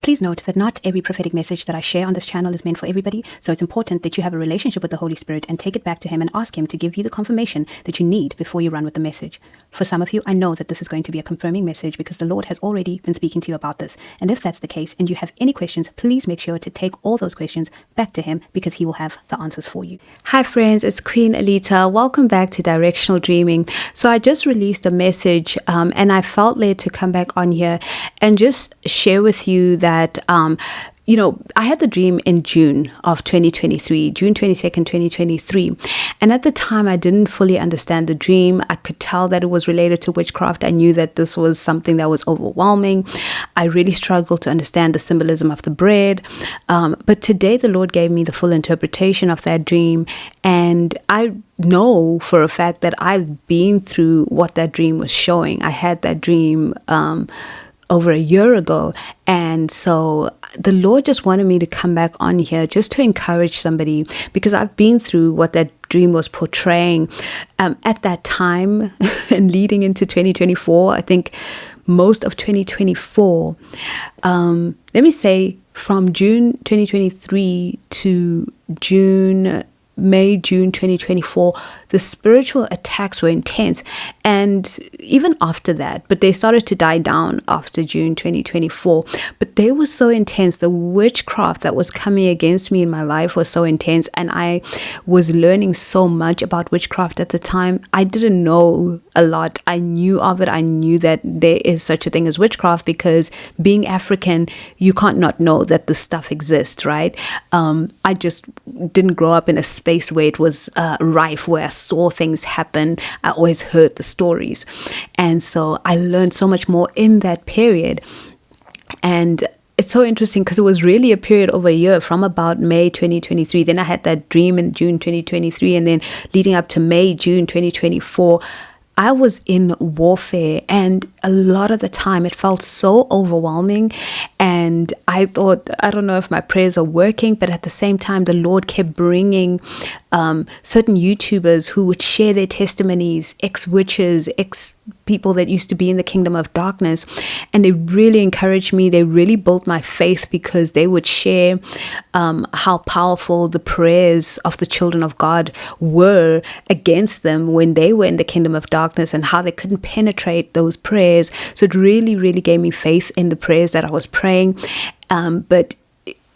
Please note that not every prophetic message that I share on this channel is meant for everybody, so it's important that you have a relationship with the Holy Spirit and take it back to Him and ask Him to give you the confirmation that you need before you run with the message. For some of you, I know that this is going to be a confirming message because the Lord has already been speaking to you about this. And if that's the case and you have any questions, please make sure to take all those questions back to Him because He will have the answers for you. Hi friends, it's Queen Alita. Welcome back to Directional Dreaming. So I just released a message and I felt led to come back on here and just share with you that I had the dream in June of 2023, June 22nd, 2023. And at the time, I didn't fully understand the dream. I could tell that it was related to witchcraft. I knew that this was something that was overwhelming. I really struggled to understand the symbolism of the bread. But today, the Lord gave me the full interpretation of that dream. And I know for a fact that I've been through what that dream was showing. I had that dream over a year ago. And so the Lord just wanted me to come back on here just to encourage somebody because I've been through what that dream was portraying at that time and leading into 2024. I think most of 2024, let me say from June 2023 to May, June 2024, the spiritual attacks were intense. And even after that, but they started to die down after June 2024. But they were so intense. The witchcraft that was coming against me in my life was so intense. And I was learning so much about witchcraft at the time. I didn't know a lot. I knew of it. I knew that there is such a thing as witchcraft because being African, you can't not know that this stuff exists, right? I just didn't grow up in a space where it was rife, where I saw things happen. I always heard the stories. And so I learned so much more in that period. And it's so interesting because it was really a period over a year from about May 2023. Then I had that dream in June 2023. And then leading up to May, June 2024, I was in warfare, and a lot of the time it felt so overwhelming. And I thought, I don't know if my prayers are working, but at the same time, the Lord kept bringing certain YouTubers who would share their testimonies, ex-witches, ex-people that used to be in the kingdom of darkness. And they really encouraged me. They really built my faith because they would share how powerful the prayers of the children of God were against them when they were in the kingdom of darkness and how they couldn't penetrate those prayers. So it really, really gave me faith in the prayers that I was praying. But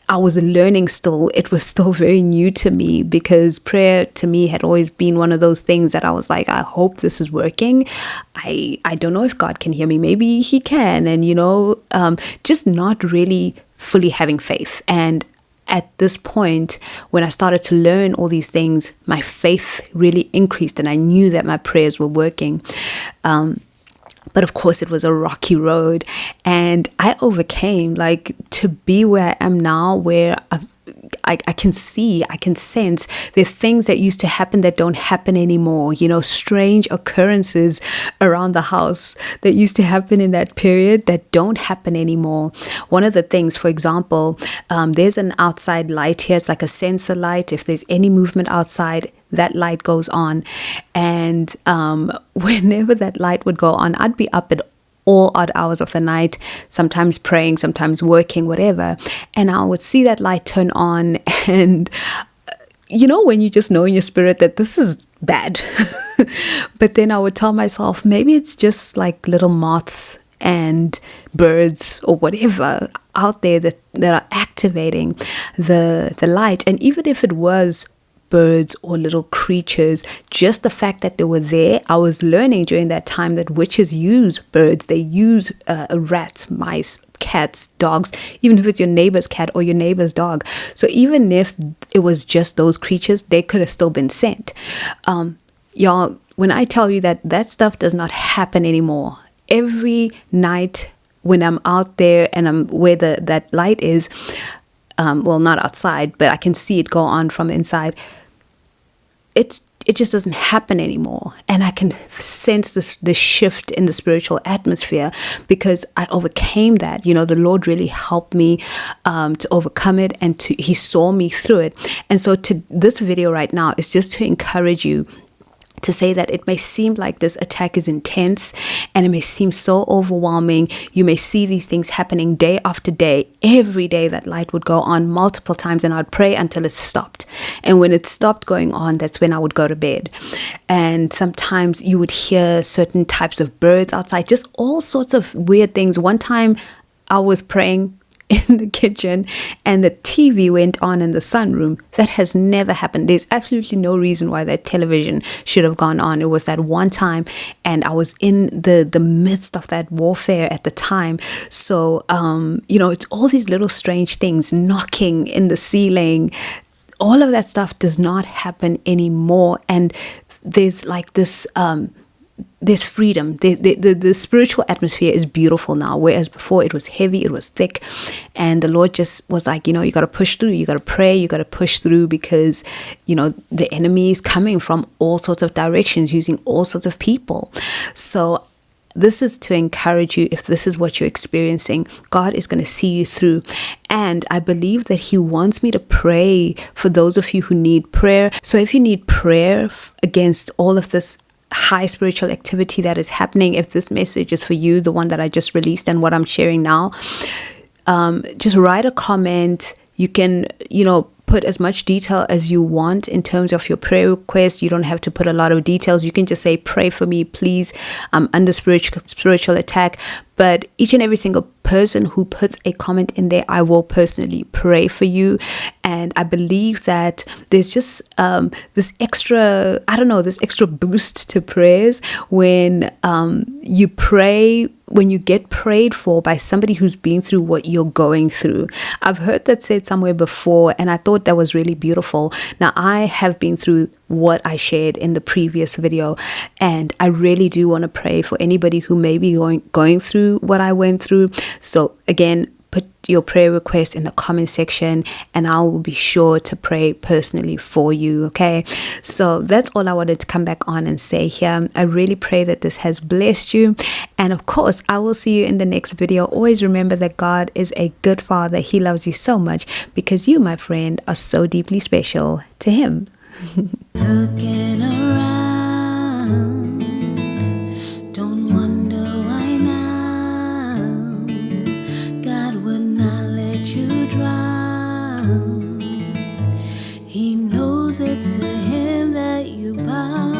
I was learning still. It was still very new to me because prayer to me had always been one of those things that I was like, I hope this is working. I don't know if God can hear me. Maybe He can. And, just not really fully having faith. And at this point, when I started to learn all these things, my faith really increased and I knew that my prayers were working. But of course, it was a rocky road and I overcame, to be where I am now, where I can see, I can sense there are things that used to happen that don't happen anymore. Strange occurrences around the house that used to happen in that period that don't happen anymore. One of the things, for example, there's an outside light here. It's like a sensor light. If there's any movement outside, that light goes on. And whenever that light would go on, I'd be up at all odd hours of the night, sometimes praying, sometimes working, whatever. And I would see that light turn on. And, when you just know in your spirit that this is bad. But then I would tell myself, maybe it's just like little moths and birds or whatever out there that are activating the light. And even if it was birds or little creatures, just the fact that they were there, I was learning during that time that witches use birds. They use rats, mice, cats, dogs, even if it's your neighbor's cat or your neighbor's dog. So even if it was just those creatures, they could have still been sent. Y'all, when I tell you that stuff does not happen anymore, every night when I'm out there and I'm where that light is, not outside, but I can see it go on from inside. It just doesn't happen anymore. And I can sense this shift in the spiritual atmosphere because I overcame that. The Lord really helped me to overcome it, and He saw me through it. And so this video right now is just to encourage you to say that it may seem like this attack is intense and it may seem so overwhelming. You may see these things happening day after day. Every day that light would go on multiple times, and I'd pray until it stopped. And when it stopped going on, that's when I would go to bed. And sometimes you would hear certain types of birds outside, just all sorts of weird things. One time I was praying in the kitchen and the TV went on in the sunroom. That has never happened. There's absolutely no reason why that television should have gone on. It was that one time, and I was in the midst of that warfare at the time. So it's all these little strange things, knocking in the ceiling. All of that stuff does not happen anymore, and there's like this there's freedom. The spiritual atmosphere is beautiful now, whereas before it was heavy, it was thick, and the Lord just was like, you got to push through, you got to pray, you got to push through, because the enemy is coming from all sorts of directions, using all sorts of people. So this is to encourage you. If this is what you're experiencing, God is going to see you through. And I believe that He wants me to pray for those of you who need prayer. So if you need prayer against all of this high spiritual activity that is happening, if this message is for you, the one that I just released and what I'm sharing now, just write a comment. You can, put as much detail as you want in terms of your prayer request. You don't have to put a lot of details. You can just say, pray for me, please. I'm under spiritual attack. But each and every single person who puts a comment in there, I will personally pray for you. And I believe that there's just this extra boost to prayers when you pray, when you get prayed for by somebody who's been through what you're going through. I've heard that said somewhere before, and I thought that was really beautiful. Now, I have been through what I shared in the previous video, and I really do want to pray for anybody who may be going through what I went through. So again, put your prayer request in the comment section, and I will be sure to pray personally for you. Okay, so that's all I wanted to come back on and say here. I really pray that this has blessed you, and of course I will see you in the next video. Always remember that God is a good Father. He loves you so much because you, my friend, are so deeply special to Him. Looking around, don't wonder why now God would not let you drown. He knows it's to Him that you bow.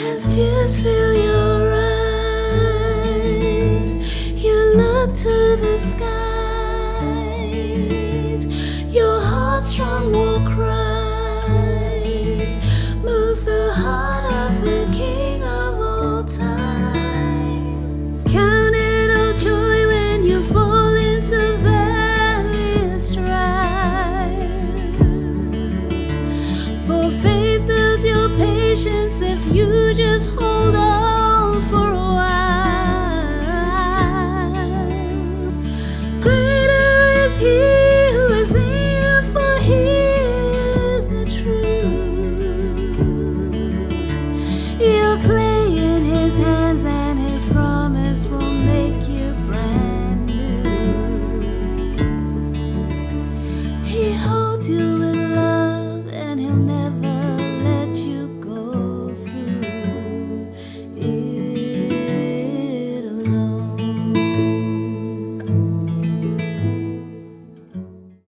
As tears fill your eyes, you look to the skies. Your heart strong will cry. Move the heart of the King of all time. Count it all joy when you fall into various trials. For faith builds your patience if you just hold on for a while. Greater is He who is in you, for He is the truth. You're clay in His hands, and His promise will make